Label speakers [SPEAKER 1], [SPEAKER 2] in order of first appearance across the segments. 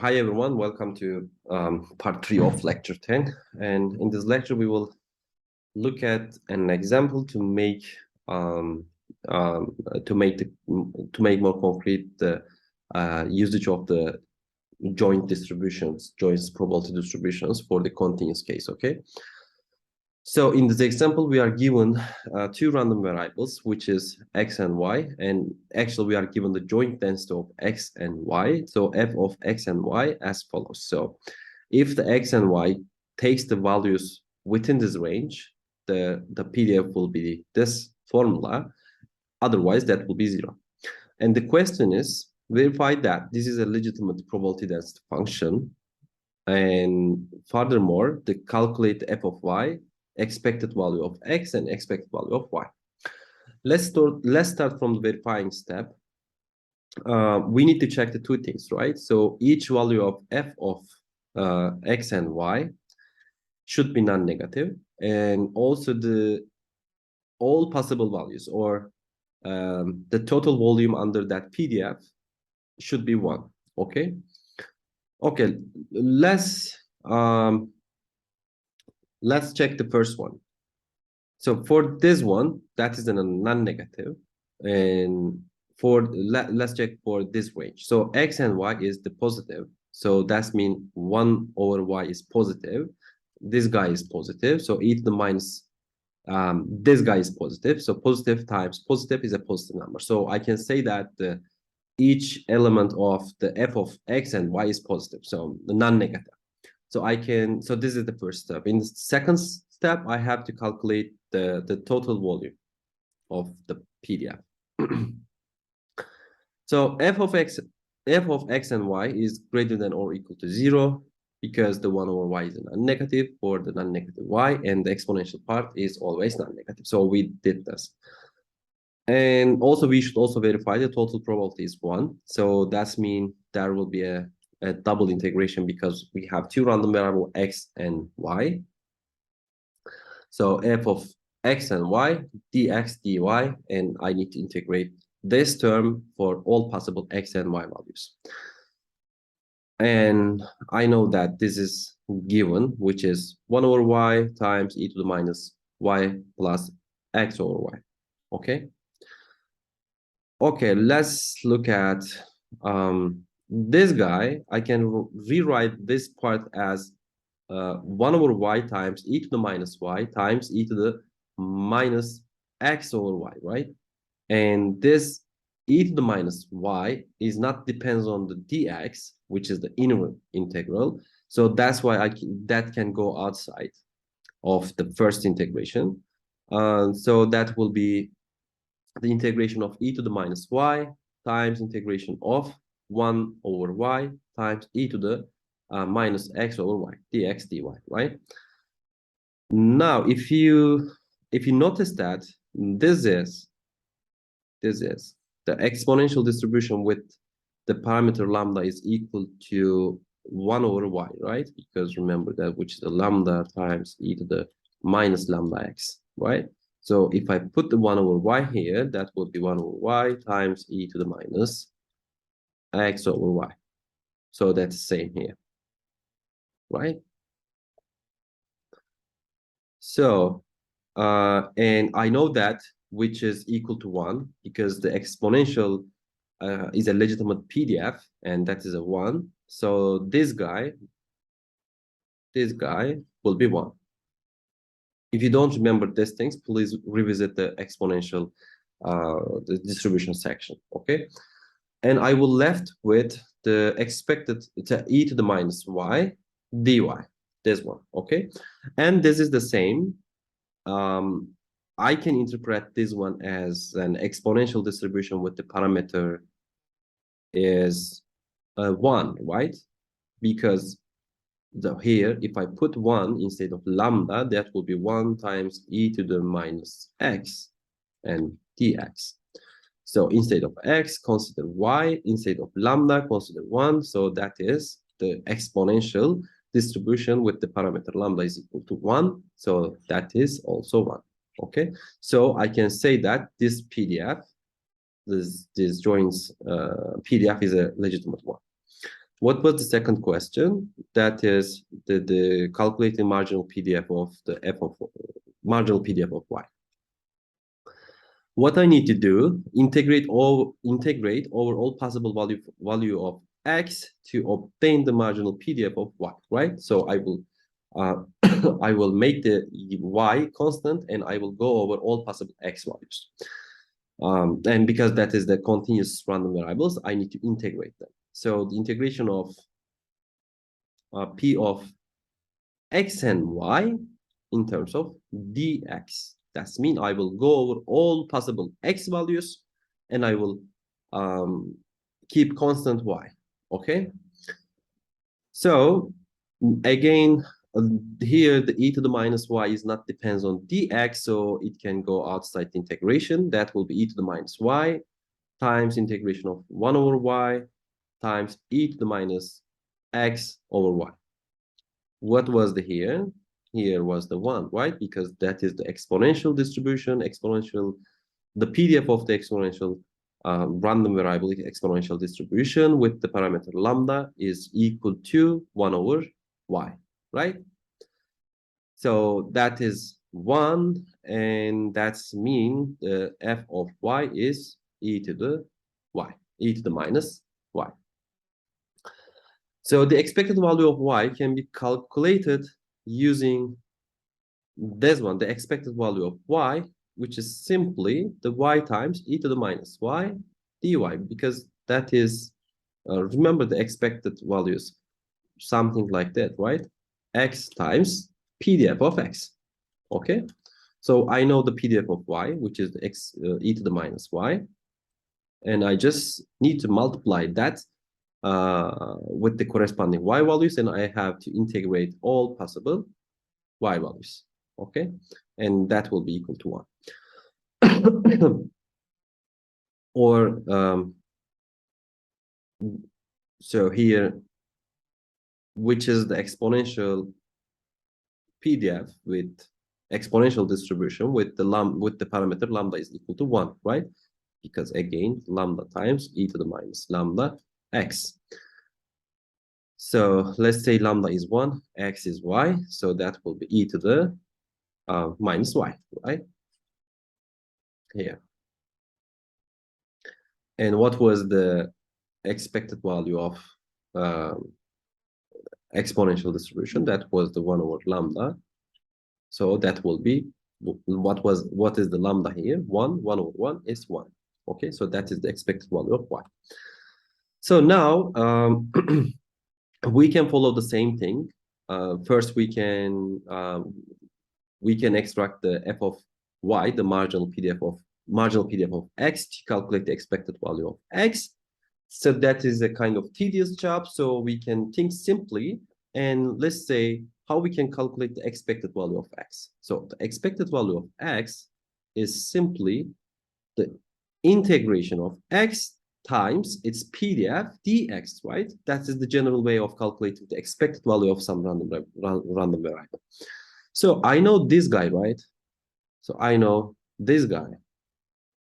[SPEAKER 1] Hi everyone, welcome to part 3 of lecture 10. And in this lecture, we will look at an example to make more concrete the usage of the joint probability distributions for the continuous case. Okay. So in this example, we are given two random variables, which is x and y, and actually we are given the joint density of x and y. So f of x and y as follows. So if the x and y takes the values within this range, the PDF will be this formula. Otherwise, that will be 0. And the question is, verify that this is a legitimate probability density function. And furthermore, to calculate f of y, expected value of x and expected value of y. Let's start from the verifying step. We need to check the two things, right? So each value of f of x and y should be non-negative, and also all possible values or the total volume under that PDF should be 1. Okay. Okay. Let's check the first one. So for this one, that is a non-negative, and let's check for this range. So x and y is the positive, so that means 1 over y is positive. This guy is positive, so e to the minus this guy is positive. So positive times positive is a positive number. So I can say that each element of the f of x and y is positive, so non-negative. So so this is the first step. In the second step, I have to calculate the total volume of the PDF. So f of x and y is greater than or equal to 0 because the 1 over y is a non-negative for the non-negative y, and the exponential part is always non-negative. So we did this. And also we should also verify the total probability is 1. So that means there will be a double integration because we have two random variables x and y. So f of x and y, dx, dy, and I need to integrate this term for all possible x and y values. And I know that this is given, which is 1 over y times e to the minus y plus x over y. Okay. Okay, let's look at this guy. I can rewrite this part as 1 over y times e to the minus y times e to the minus x over y, right? And this e to the minus y is not depends on the dx, which is the inner integral. So that's why that can go outside of the first integration. So that will be the integration of e to the minus y times integration of 1 over y times e to the minus x over y, dx, dy, right? Now, if you notice that this is the exponential distribution with the parameter lambda is equal to 1 over y, right? Because remember that, which is the lambda times e to the minus lambda x, right? So if I put the 1 over y here, that would be 1 over y times e to the minus x over y. So that's the same here, right? So, and I know that which is equal to 1 because the exponential is a legitimate PDF, and that is a 1. So this guy will be 1. If you don't remember these things, please revisit the exponential the distribution section, okay? And I will left with the expected e to the minus y dy, this one, okay? And this is the same. I can interpret this one as an exponential distribution with the parameter is 1, right? Because here, if I put 1 instead of lambda, that will be 1 times e to the minus x and dx. So instead of x, consider y. Instead of lambda, consider 1. So that is the exponential distribution with the parameter lambda is equal to 1. So that is also 1. Okay. So I can say that this PDF, this joins PDF is a legitimate one. What was the second question? That is the calculating marginal PDF of the f of marginal PDF of y. What I need to do, integrate over all possible value of x to obtain the marginal PDF of y, right? So I will I will make the y constant and I will go over all possible x values. And because that is the continuous random variables, I need to integrate them. So the integration of p of x and y in terms of dx. That means I will go over all possible x values and I will keep constant y. Okay. So again, here the e to the minus y is not depends on dx, so it can go outside the integration. That will be e to the minus y times integration of 1 over y times e to the minus x over y. What was the here? Here was the 1, right? Because that is the exponential distribution, the PDF of the exponential random variable exponential distribution with the parameter lambda is equal to 1 over y, right? So that is 1, and that's mean the f of y is e to the y, e to the minus y. So the expected value of y can be calculated using this one, the expected value of y, which is simply the y times e to the minus y dy, because that is, remember the expected values, something like that, right? X times PDF of x, okay? So I know the PDF of y, which is the x e to the minus y, and I just need to multiply that with the corresponding y values, and I have to integrate all possible y values, okay? And that will be equal to 1. Or, so here, which is the exponential PDF with exponential distribution with the parameter lambda is equal to 1, right? Because again, lambda times e to the minus lambda x. So let's say lambda is 1, x is y, so that will be e to the minus y, right? Here. And what was the expected value of exponential distribution? That was the 1 over lambda. So that will be, what is the lambda here? 1 over 1 is 1. Okay, so that is the expected value of y. So now we can follow the same thing. First, we can extract the f of y, the marginal PDF of x, to calculate the expected value of x. So that is a kind of tedious job. So we can think simply, and let's say how we can calculate the expected value of x. So the expected value of x is simply the integration of x times its PDF dx, right? That is the general way of calculating the expected value of some random variable. So I know this guy, right? So I know this guy,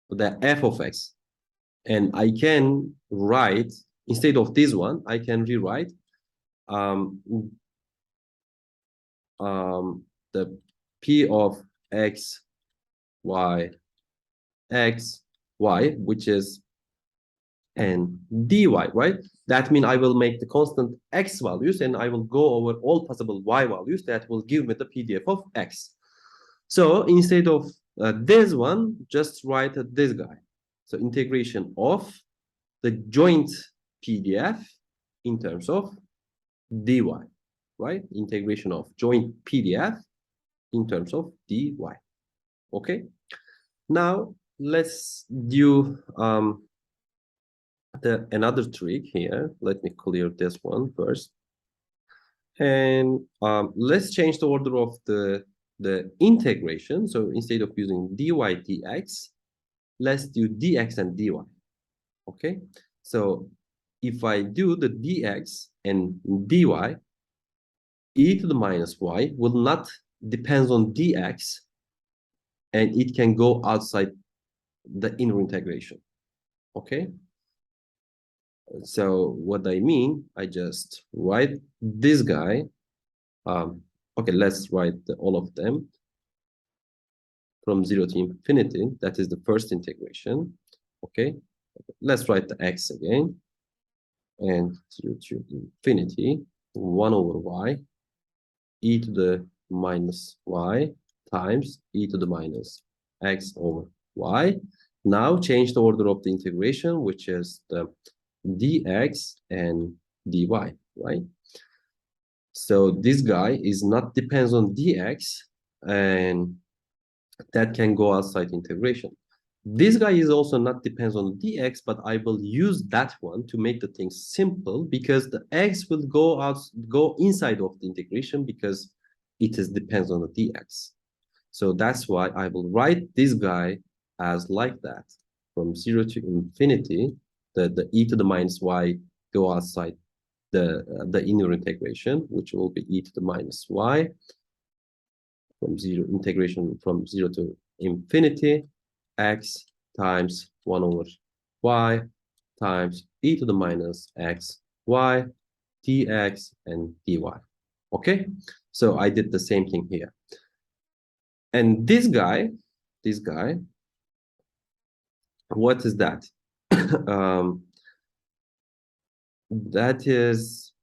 [SPEAKER 1] the f of x, and I can write, instead of this one, I can rewrite the p of x, y, x, y, which is and dy, right? That means I will make the constant x values and I will go over all possible y values that will give me the PDF of x. So instead of this one, just write this guy. So integration of the joint PDF in terms of dy, right? Integration of joint PDF in terms of dy. Okay. Now let's do another trick here. Let me clear this one first, and let's change the order of the integration. So instead of using dy dx, let's do dx and dy. Okay, so if I do the dx and dy, e to the minus y will not depend on dx, and it can go outside the inner integration. Okay, So what I mean, I just write this guy. Okay, let's write all of them from 0 to infinity. That is the first integration. Okay, let's write the x again. And 0 to infinity, 1 over y, e to the minus y times e to the minus x over y. Now change the order of the integration, which is the dx and dy, right? So this guy is not depends on dx, and that can go outside integration. This guy is also not depends on dx, but I will use that one to make the thing simple, because the x will go inside of the integration because it is depends on the dx. So that's why I will write this guy as like that. From 0 to infinity, the e to the minus y go outside the inner integration, which will be e to the minus y, from integration from 0 to infinity, x times 1 over y times e to the minus x y dx and dy. Okay, so I did the same thing here. And this guy, what is that? That is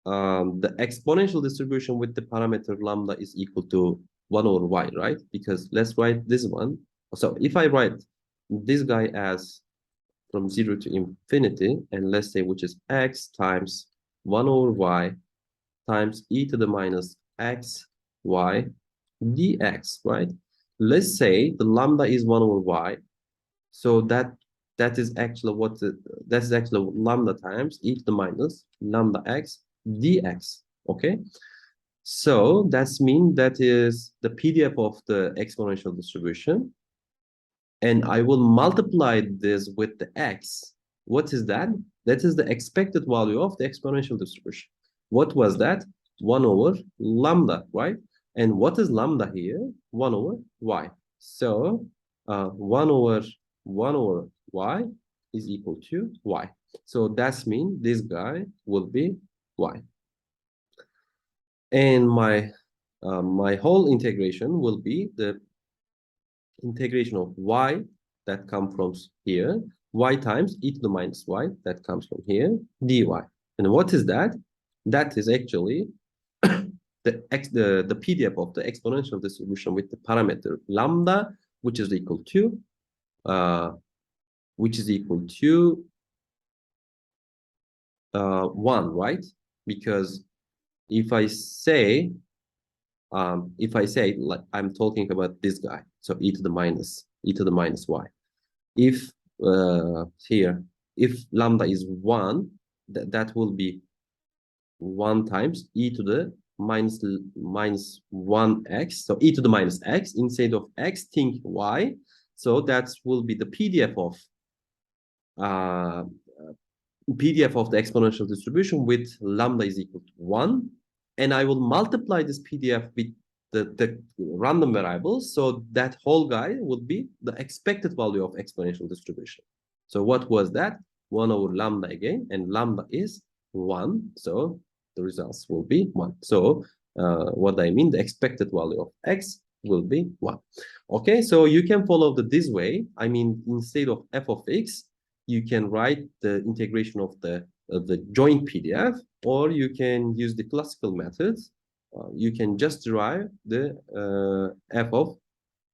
[SPEAKER 1] the exponential distribution with the parameter lambda is equal to 1 over y, right? Because let's write this one. So if I write this guy as from 0 to infinity, and let's say which is x times 1 over y times e to the minus x y dx, right? Let's say the lambda is 1 over y, so that is actually that is actually lambda times e to the minus lambda x dx. Okay, so that's mean that is the PDF of the exponential distribution, and I will multiply this with the x. What is that? That is the expected value of the exponential distribution. What was that? 1 over lambda, right? And what is lambda here? 1 over y. So 1 over y is equal to y. So that's mean this guy will be y. And my whole integration will be the integration of y that comes from here, y times e to the minus y that comes from here, dy. And what is that? That is actually the PDF of the exponential distribution with the parameter lambda, which is equal to 1, right? Because if I say like I'm talking about this guy, so e to the minus y. If here, if lambda is 1, that will be 1 times e to the minus 1x. So e to the minus x, instead of x, think y. So that will be the PDF of the exponential distribution with lambda is equal to 1. And I will multiply this PDF with the random variables. So that whole guy will be the expected value of exponential distribution. So what was that? 1 over lambda again, and lambda is 1. So the results will be 1. So what I mean, the expected value of x will be 1. Okay, so you can follow this way. I mean, instead of f of x, you can write the integration of the joint PDF, or you can use the classical methods. You can just derive the f of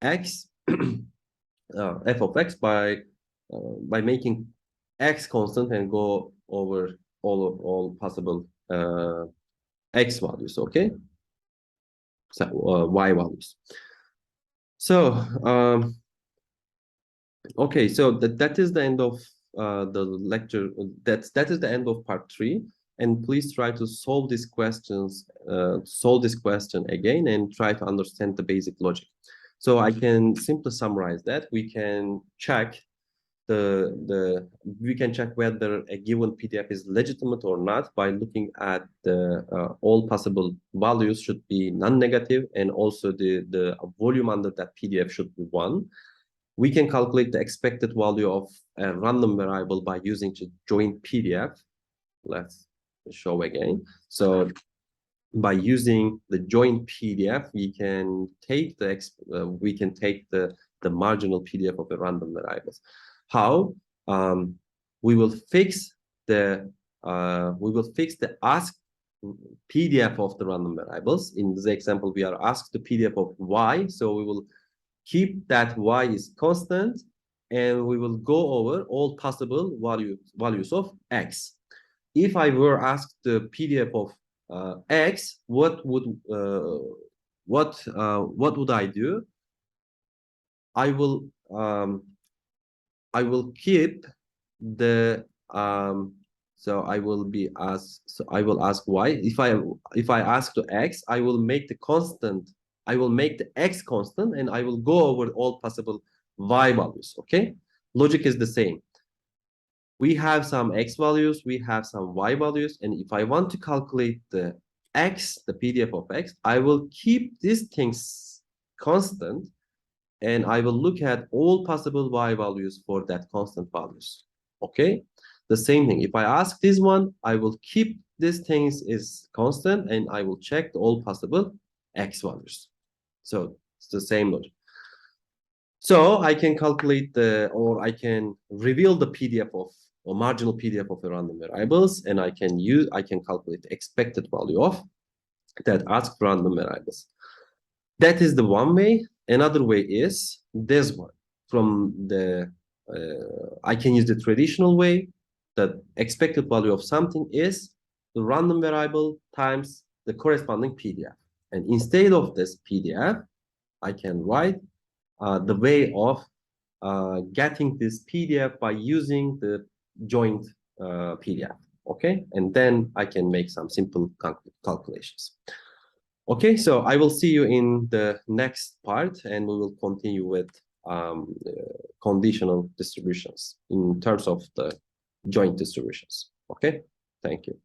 [SPEAKER 1] x by making x constant and go over all possible x values. Okay, so y values. So okay, so that is the end of the lecture. That is the end of part 3. And please try to solve these questions, solve this question again, and try to understand the basic logic. So I can simply summarize that. We can check we can check whether a given PDF is legitimate or not by looking at the all possible values should be non-negative, and also the volume under that PDF should be 1. We can calculate the expected value of a random variable by using the joint PDF. Let's show again. So by using the joint PDF, we can take the marginal PDF of the random variables. How? We will fix the ask PDF of the random variables. In this example, we are asked the PDF of y, so we will keep that y is constant, and we will go over all possible values of x. If I were asked the PDF of x, what would I do? I will keep the so I will ask y. If I ask to x, I will make the constant. I will make the x constant, and I will go over all possible y values. Okay, logic is the same. We have some x values, we have some y values, and if I want to calculate the x, the PDF of x, I will keep these things constant, and I will look at all possible y values for that constant values. Okay, the same thing. If I ask this one, I will keep these things is constant, and I will check all possible x values. So it's the same logic. So I can calculate or I can reveal the PDF of or marginal PDF of the random variables, and I can calculate the expected value of that asked random variables. That is the one way. Another way is this one. From the I can use the traditional way. The expected value of something is the random variable times the corresponding PDF. And instead of this PDF, I can write the way of getting this PDF by using the joint PDF. Okay, and then I can make some simple calculations. Okay, so I will see you in the next part, and we will continue with conditional distributions in terms of the joint distributions. Okay, thank you.